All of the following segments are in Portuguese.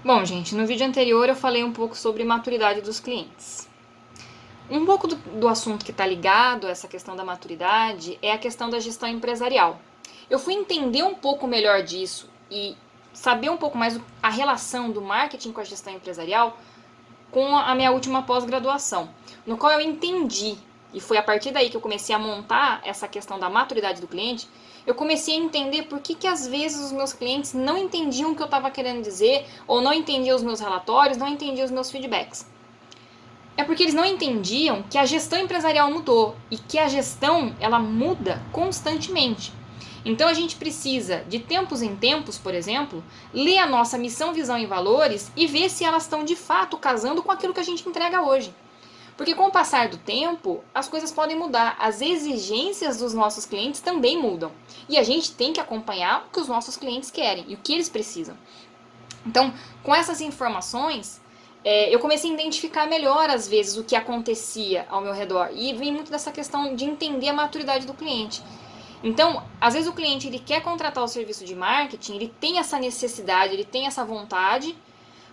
Bom, gente, no vídeo anterior eu falei um pouco sobre maturidade dos clientes. Um pouco do assunto que está ligado a essa questão da maturidade é a questão da gestão empresarial. Eu fui entender um pouco melhor disso e saber um pouco mais a relação do marketing com a gestão empresarial com a minha última pós-graduação, no qual eu entendi, e foi a partir daí que eu comecei a montar essa questão da maturidade do cliente, eu comecei a entender por que às vezes os meus clientes não entendiam o que eu estava querendo dizer, ou não entendiam os meus relatórios, não entendiam os meus feedbacks. É porque eles não entendiam que a gestão empresarial mudou e que a gestão ela muda constantemente. Então a gente precisa, de tempos em tempos, por exemplo, ler a nossa missão, visão e valores e ver se elas estão de fato casando com aquilo que a gente entrega hoje. Porque com o passar do tempo, as coisas podem mudar, as exigências dos nossos clientes também mudam. E a gente tem que acompanhar o que os nossos clientes querem e o que eles precisam. Então, com essas informações, eu comecei a identificar melhor, às vezes, o que acontecia ao meu redor. E vem muito dessa questão de entender a maturidade do cliente. Então, às vezes o cliente ele quer contratar o serviço de marketing, ele tem essa necessidade, ele tem essa vontade,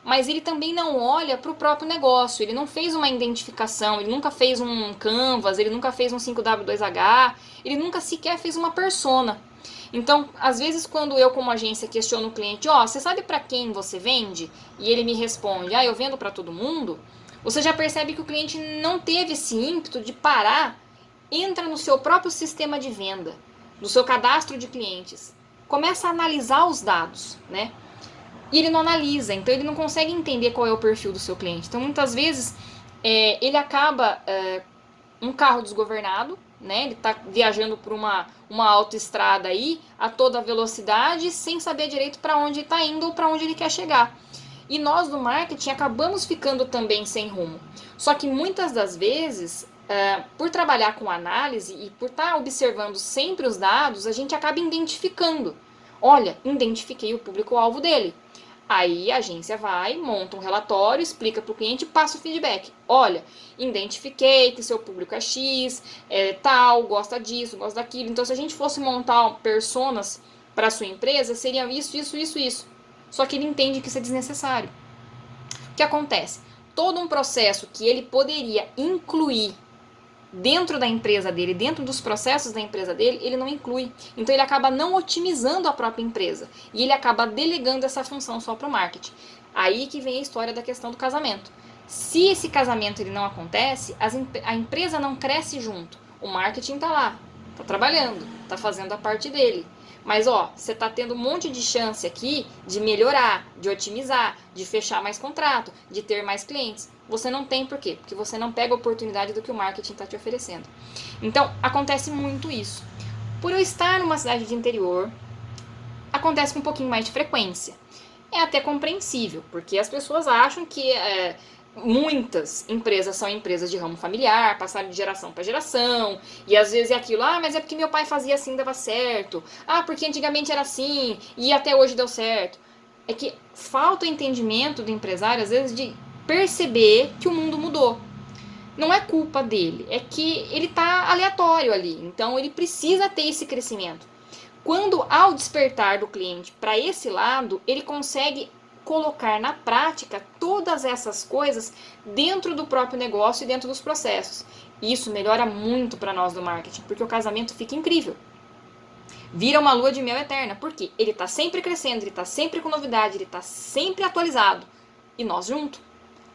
mas ele também não olha para o próprio negócio, ele não fez uma identificação, ele nunca fez um Canvas, ele nunca fez um 5W2H, ele nunca sequer fez uma persona. Então, às vezes, quando eu, como agência, questiono o cliente, você sabe para quem você vende? E ele me responde, eu vendo para todo mundo. Você já percebe que o cliente não teve esse ímpeto de parar, entra no seu próprio sistema de venda, no seu cadastro de clientes, começa a analisar os dados, né? E ele não analisa, então ele não consegue entender qual é o perfil do seu cliente. Então, muitas vezes, ele acaba um carro desgovernado, né? Ele está viajando por uma autoestrada aí a toda velocidade, sem saber direito para onde está indo ou para onde ele quer chegar. E nós do marketing acabamos ficando também sem rumo. Só que muitas das vezes, por trabalhar com análise e por estar observando sempre os dados, a gente acaba identificando. Olha, identifiquei o público-alvo dele. Aí a agência vai, monta um relatório, explica para o cliente e passa o feedback. Olha, identifiquei que seu público é X, tal, gosta disso, gosta daquilo. Então, se a gente fosse montar personas para a sua empresa, seriam isso, isso, isso, isso. Só que ele entende que isso é desnecessário. O que acontece? Todo um processo que ele poderia incluir dentro da empresa dele, dentro dos processos da empresa dele, ele não inclui. Então ele acaba não otimizando a própria empresa e ele acaba delegando essa função só para o marketing. Aí que vem a história da questão do casamento. Se esse casamento ele não acontece, a empresa não cresce junto. O marketing está lá, está trabalhando, está fazendo a parte dele. Mas você está tendo um monte de chance aqui de melhorar, de otimizar, de fechar mais contrato, de ter mais clientes. Você não tem por quê? Porque você não pega a oportunidade do que o marketing está te oferecendo. Então, acontece muito isso. Por eu estar numa cidade de interior, acontece com um pouquinho mais de frequência. É até compreensível, porque as pessoas acham que muitas empresas são empresas de ramo familiar, passaram de geração para geração, e às vezes é aquilo, mas é porque meu pai fazia assim, dava certo, porque antigamente era assim, e até hoje deu certo. É que falta o entendimento do empresário, às vezes, de perceber que o mundo mudou. Não é culpa dele, é que ele está aleatório ali, então ele precisa ter esse crescimento. Quando, ao despertar do cliente para esse lado, ele consegue colocar na prática todas essas coisas dentro do próprio negócio e dentro dos processos. Isso melhora muito para nós do marketing, porque o casamento fica incrível. Vira uma lua de mel eterna, porque ele está sempre crescendo, ele está sempre com novidade, ele está sempre atualizado. E nós junto.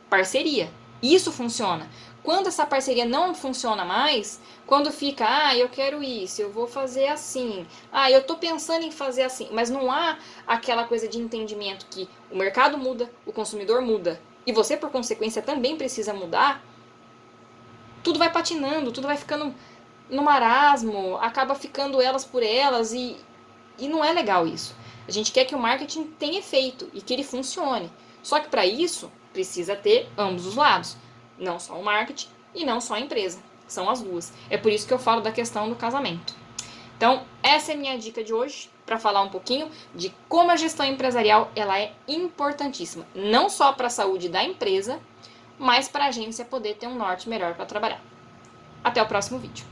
Parceria. Isso funciona. Quando essa parceria não funciona mais, quando fica, eu quero isso, eu vou fazer assim, eu tô pensando em fazer assim, mas não há aquela coisa de entendimento que o mercado muda, o consumidor muda, e você, por consequência, também precisa mudar, tudo vai patinando, tudo vai ficando no marasmo, acaba ficando elas por elas, e não é legal isso. A gente quer que o marketing tenha efeito e que ele funcione. Só que para isso, precisa ter ambos os lados. Não só o marketing e não só a empresa. São as duas. É por isso que eu falo da questão do casamento. Então, essa é a minha dica de hoje, para falar um pouquinho de como a gestão empresarial ela é importantíssima. Não só para a saúde da empresa, mas para a agência poder ter um norte melhor para trabalhar. Até o próximo vídeo.